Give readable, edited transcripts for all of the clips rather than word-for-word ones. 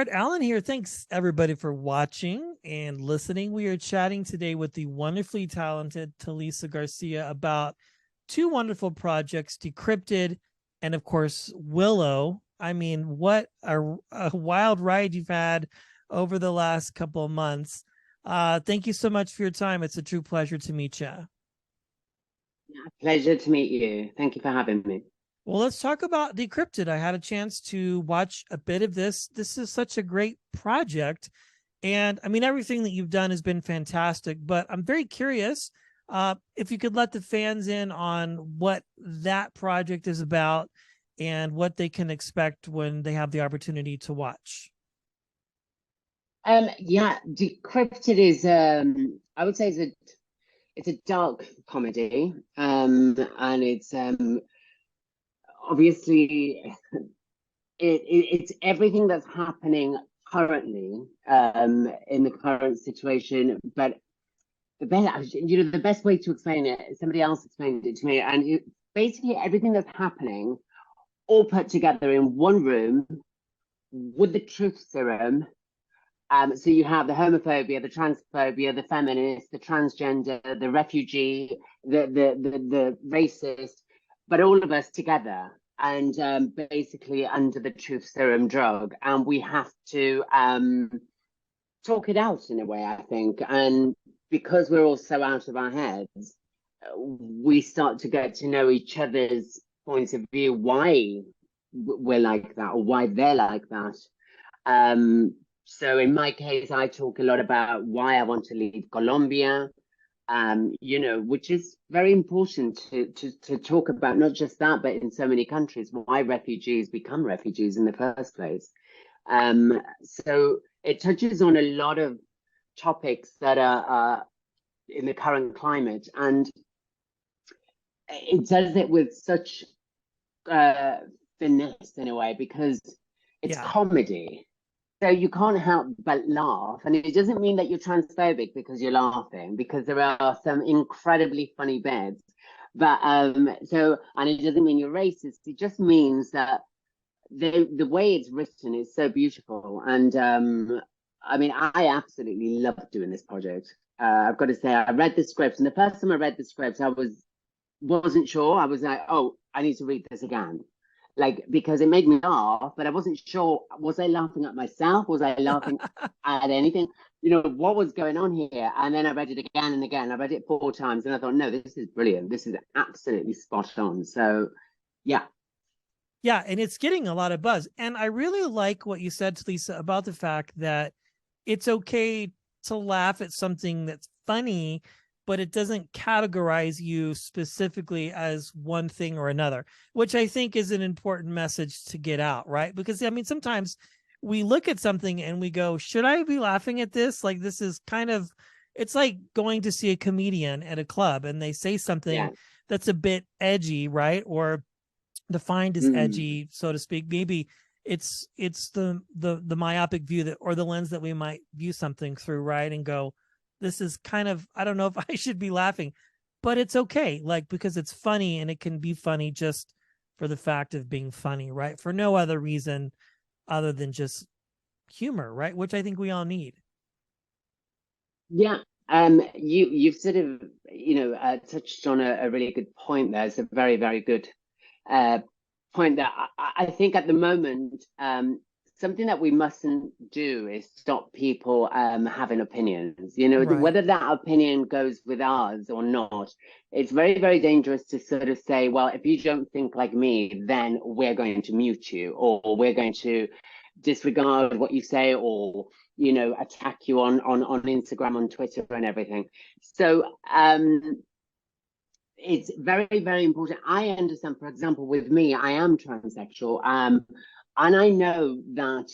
right, Alan here. Thanks everybody for watching and listening. We are chatting today with the wonderfully talented Talisa Garcia about two wonderful projects, Decrypted and of course Willow. I mean, what a wild ride you've had over the last couple of months. Thank you so much for your time. It's a true pleasure to meet you. Pleasure to meet you. Thank you for having me. Well, let's talk about Decrypted. I had a chance to watch a bit of this. This is such a great project. And I mean, everything that you've done has been fantastic, but I'm very curious if you could let the fans in on what that project is about and what they can expect when they have the opportunity to watch. Yeah, Decrypted is I would say it's a dark comedy. And it's obviously it's everything that's happening currently in the current situation, but the best way to explain it, somebody else explained it to me, and basically everything that's happening all put together in one room with the truth serum. So you have the homophobia, the transphobia, the feminist, the transgender, the refugee, the racist, but all of us together, and basically under the truth serum drug, and we have to talk it out in a way, I think. And because we're all so out of our heads, we start to get to know each other's points of view, why we're like that or why they're like that. So in my case, I talk a lot about why I want to leave Colombia, which is very important to talk about, not just that, but in so many countries, why refugees become refugees in the first place. So it touches on a lot of topics that are in the current climate, and it does it with such finesse in a way, because it's comedy. So you can't help but laugh. And it doesn't mean that you're transphobic because you're laughing, because there are some incredibly funny bits. But and it doesn't mean you're racist. It just means that the way it's written is so beautiful. And I mean, I absolutely love doing this project. I've got to say, I read the script, and the first time I read the script, I wasn't sure. I was like, oh, I need to read this again. Like, because it made me laugh, but I wasn't sure, was I laughing at myself? Was I laughing at anything? What was going on here? And then I read it again and again. I read it 4 times, and I thought, no, this is brilliant. This is absolutely spot on. So, yeah. Yeah, and it's getting a lot of buzz. And I really like what you said, Lisa, about the fact that it's okay to laugh at something that's funny, but it doesn't categorize you specifically as one thing or another, which I think is an important message to get out, right? Because, I mean, sometimes we look at something and we go, should I be laughing at this? Like, this is kind of, it's like going to see a comedian at a club and they say something that's a bit edgy, right? Or defined as edgy, so to speak. Maybe it's the myopic view that, or the lens that we might view something through, right? And go, this is kind of, I don't know if I should be laughing, but it's okay. Like, because it's funny, and it can be funny just for the fact of being funny, right? For no other reason other than just humor, right? Which I think we all need. Yeah. You've sort of, touched on a really good point there. It's a very, very good point that I think at the moment, something that we mustn't do is stop people having opinions, right. Whether that opinion goes with ours or not. It's very, very dangerous to sort of say, well, if you don't think like me, then we're going to mute you, or we're going to disregard what you say, or attack you on Instagram, on Twitter, and everything. So it's very, very important. I understand, for example, with me, I am transsexual, and I know that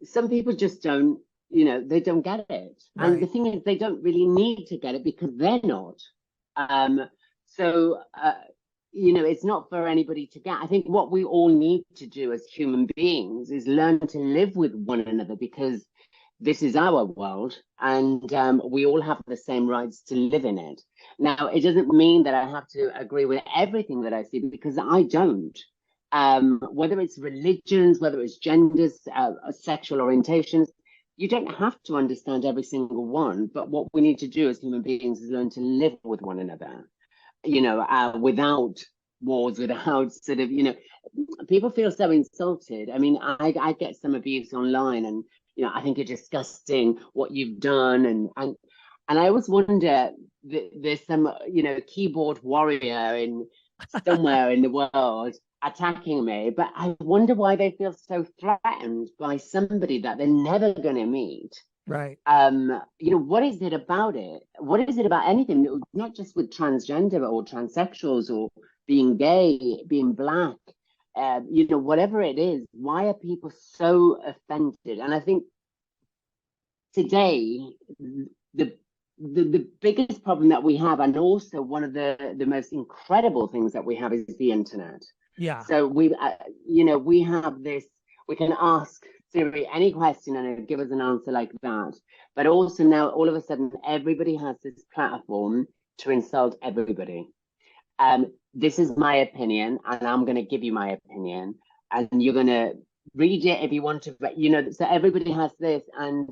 some people just don't, they don't get it. Right. And the thing is, they don't really need to get it because they're not. It's not for anybody to get. I think what we all need to do as human beings is learn to live with one another, because this is our world, and we all have the same rights to live in it. Now, it doesn't mean that I have to agree with everything that I see, because I don't. whether it's religions, whether it's genders, sexual orientations. You don't have to understand every single one, but what we need to do as human beings is learn to live with one another, without wars, without sort of, people feel so insulted. I mean, I get some abuse online, and I think it's disgusting what you've done, and I always wonder there's some keyboard warrior in somewhere in the world attacking me, but I wonder why they feel so threatened by somebody that they're never going to meet. Right. What is it about it? What is it about anything? Not just with transgender or transsexuals or being gay, being black, whatever it is. Why are people so offended? And I think today, the biggest problem that we have, and also one of the most incredible things that we have, is the internet. Yeah. So we have this. We can ask Siri any question and it'll give us an answer like that. But also now, all of a sudden, everybody has this platform to insult everybody. This is my opinion, and I'm going to give you my opinion, and you're going to read it if you want to. So everybody has this, and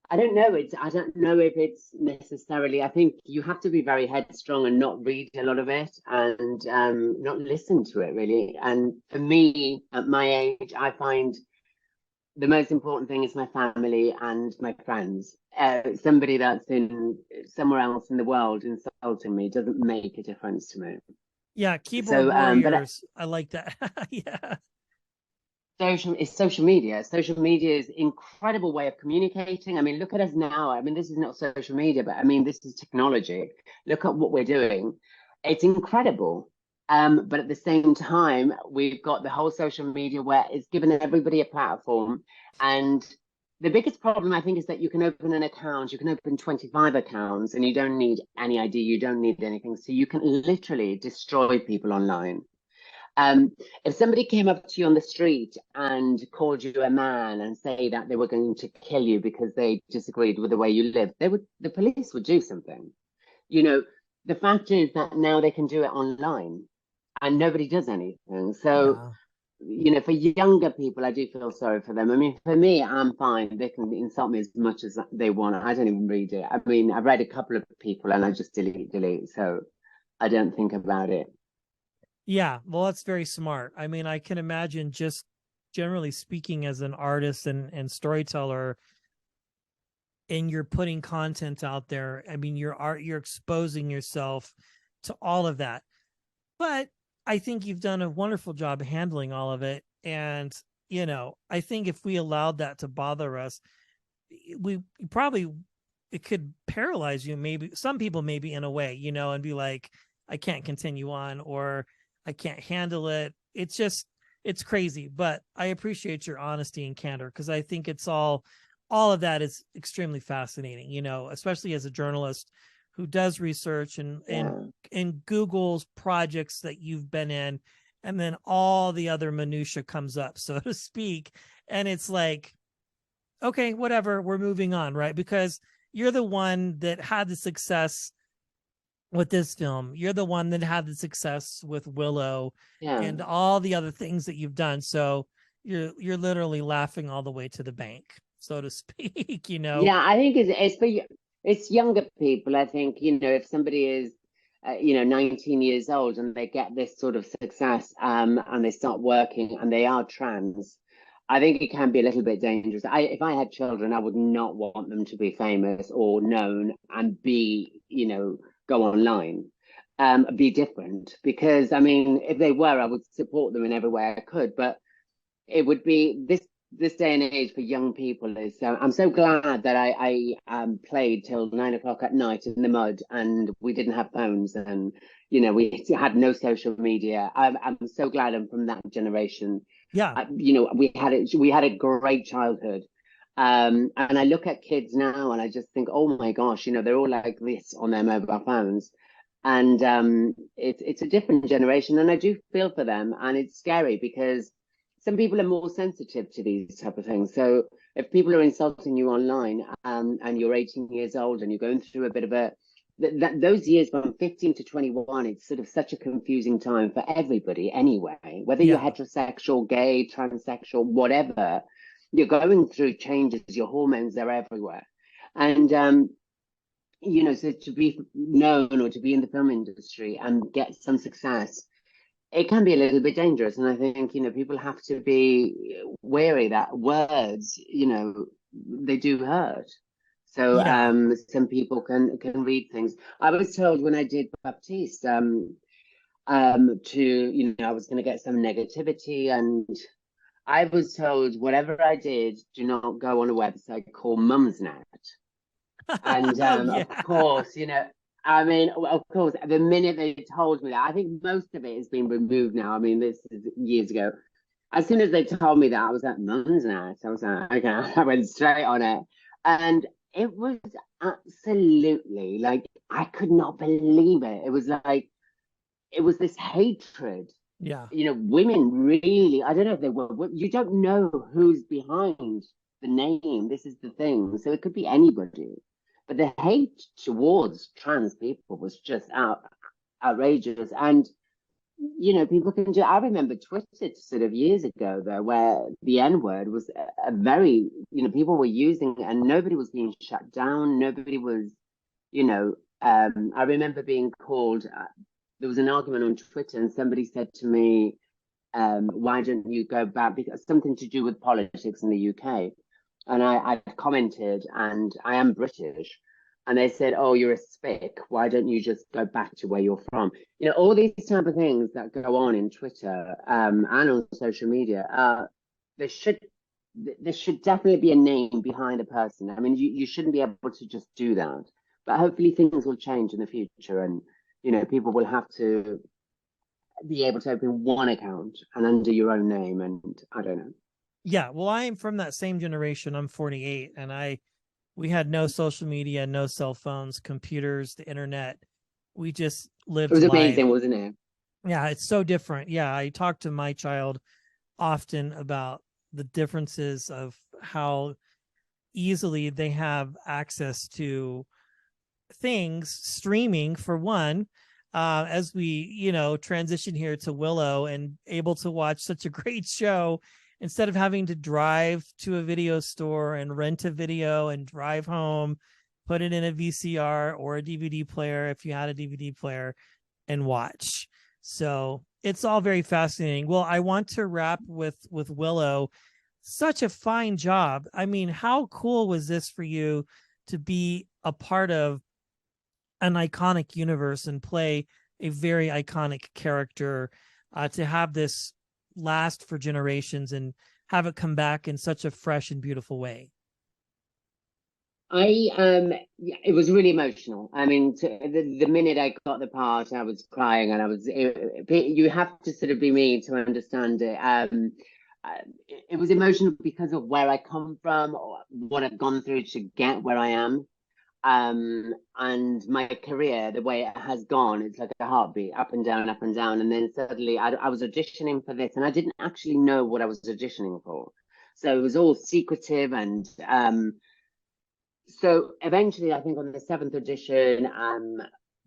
I don't know. I don't know if it's necessarily. I think you have to be very headstrong and not read a lot of it, and not listen to it really. And for me, at my age, I find the most important thing is my family and my friends. Somebody that's in somewhere else in the world insulting me doesn't make a difference to me. Yeah, keyboard warriors. I like that. Yeah. Social media. Social media is an incredible way of communicating. I mean, look at us now. I mean, this is not social media, but I mean, this is technology. Look at what we're doing. It's incredible. But at the same time, we've got the whole social media where it's given everybody a platform. And the biggest problem, I think, is that you can open an account, you can open 25 accounts, and you don't need any ID, you don't need anything. So you can literally destroy people online. If somebody came up to you on the street and called you a man and say that they were going to kill you because they disagreed with the way you live, the police would do something. The fact is that now they can do it online and nobody does anything. So, yeah. For younger people, I do feel sorry for them. I mean, for me, I'm fine. They can insult me as much as they want. I don't even read it. I mean, I've read a couple of people and I just delete. So I don't think about it. Yeah, well, that's very smart. I mean, I can imagine, just generally speaking, as an artist and storyteller, and you're putting content out there. I mean, you're exposing yourself to all of that. But I think you've done a wonderful job handling all of it. And, I think if we allowed that to bother us, we probably, it could paralyze you. Maybe some people, maybe in a way, and be like, I can't continue on, or I can't handle it. It's crazy, but I appreciate your honesty and candor, because I think it's all of that is extremely fascinating, especially as a journalist who does research and Google's projects that you've been in, and then all the other minutia comes up, so to speak. And it's like, okay, whatever, we're moving on, right? Because you're the one that had the success with this film. You're the one that had the success with Willow and all the other things that you've done. So you're literally laughing all the way to the bank, so to speak. Yeah, I think it's younger people. I think if somebody is 19 years old and they get this sort of success, and they start working and they are trans, I think it can be a little bit dangerous. If I had children, I would not want them to be famous or known and be go online, be different. Because I mean, if they were, I would support them in every way I could. But it would be this day and age for young people is. I'm so glad that I played till 9 o'clock at night in the mud, and we didn't have phones, and we had no social media. I'm so glad I'm from that generation. Yeah. We had a great childhood. And I look at kids now and I just think, oh my gosh, they're all like this on their mobile phones. And it's a different generation, and I do feel for them, and it's scary because some people are more sensitive to these type of things. So if people are insulting you online, and you're 18 years old and you're going through a bit of a those years from 15 to 21, it's sort of such a confusing time for everybody anyway, whether you're Yeah. heterosexual, gay, transsexual, whatever, you're going through changes, your hormones are everywhere. And, so to be known or to be in the film industry and get some success, it can be a little bit dangerous. And I think, people have to be wary that words, they do hurt. So Yeah. some people can read things. I was told when I did Baptiste, I was going to get some negativity, and I was told whatever I did, do not go on a website called Mumsnet. And Oh of yeah. course, I mean, of course, the minute they told me that, I think most of it has been removed now. I mean, this is years ago. As soon as they told me that, I was like, Mumsnet. I was like, okay, I went straight on it. And it was absolutely like, I could not believe it. It was like, it was this hatred. Yeah. Women really, I don't know if they were, you don't know who's behind the name. This is the thing. So it could be anybody. But the hate towards trans people was just outrageous. And, people can do, I remember Twitter sort of years ago, though, where the N word was a very, people were using it and nobody was being shut down. Nobody was, I remember being called, there was an argument on Twitter and somebody said to me, why don't you go back? Because something to do with politics in the UK. And I commented, and I am British. And they said, oh, you're a spick. Why don't you just go back to where you're from? All these type of things that go on in Twitter and on social media, there should definitely be a name behind a person. I mean, you shouldn't be able to just do that. But hopefully things will change in the future, and people will have to be able to open one account and under your own name. And I don't know. Yeah. Well, I am from that same generation. I'm 48, and we had no social media, no cell phones, computers, the internet. We just It lived was life. amazing, wasn't it? Yeah, it's so different. Yeah, I talk to my child often about the differences of how easily they have access to things, streaming for one, as we transition here to Willow and able to watch such a great show instead of having to drive to a video store and rent a video and drive home, put it in a VCR or a DVD player if you had a DVD player, and watch. So it's all very fascinating. Well, I want to wrap with Willow. Such a fine job. I mean, how cool was this for you to be a part of an iconic universe and play a very iconic character, to have this last for generations and have it come back in such a fresh and beautiful way? Yeah, it was really emotional. I mean, the minute I got the part, I was crying, and you have to sort of be me to understand it. It was emotional because of where I come from, or what I've gone through to get where I am. And my career, the way it has gone, it's like a heartbeat, up and down, up and down. And then suddenly I was auditioning for this, and I didn't actually know what I was auditioning for. So it was all secretive. And so eventually, I think on the seventh audition,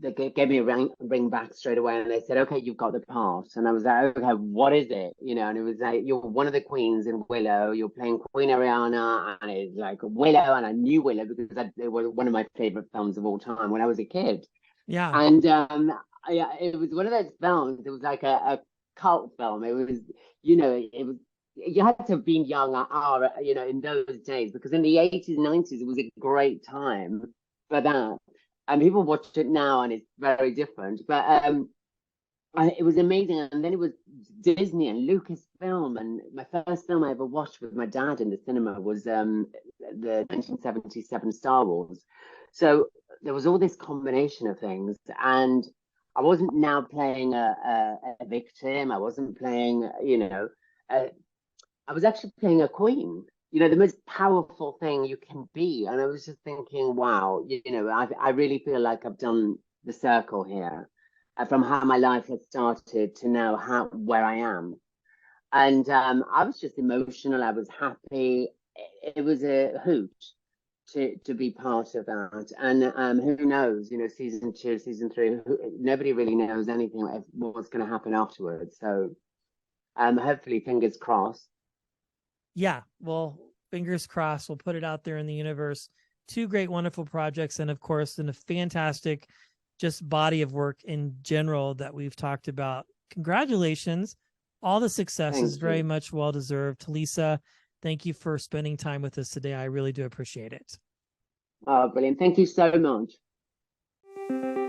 they gave me a ring back straight away, and they said, okay, you've got the part. And I was like, okay, what is it? And it was like, you're one of the queens in Willow, you're playing Queen Ariana. And it's like Willow, and I knew Willow because it was one of my favorite films of all time when I was a kid. Yeah. And yeah, it was one of those films. It was like a cult film. It was, it was, you had to have been young, in those days, because in the 80s, 90s, it was a great time for that. And people watch it now, and it's very different. But it was amazing. And then it was Disney and Lucasfilm. And my first film I ever watched with my dad in the cinema was the 1977 Star Wars. So there was all this combination of things. And I wasn't now playing a victim. I wasn't playing, I was actually playing a queen, the most powerful thing you can be. And I was just thinking, wow, I really feel like I've done the circle here, from how my life has started to now where I am. And I was just emotional. I was happy. It was a hoot to be part of that. And who knows, you know, season 2, season 3, nobody really knows anything like what's going to happen afterwards. So hopefully, fingers crossed. Yeah, well, fingers crossed. We'll put it out there in the universe. 2 great, wonderful projects, and of course, in a fantastic just body of work in general that we've talked about. Congratulations. All the success is very much well deserved. Talisa, thank you for spending time with us today. I really do appreciate it. Oh, brilliant. Thank you so much.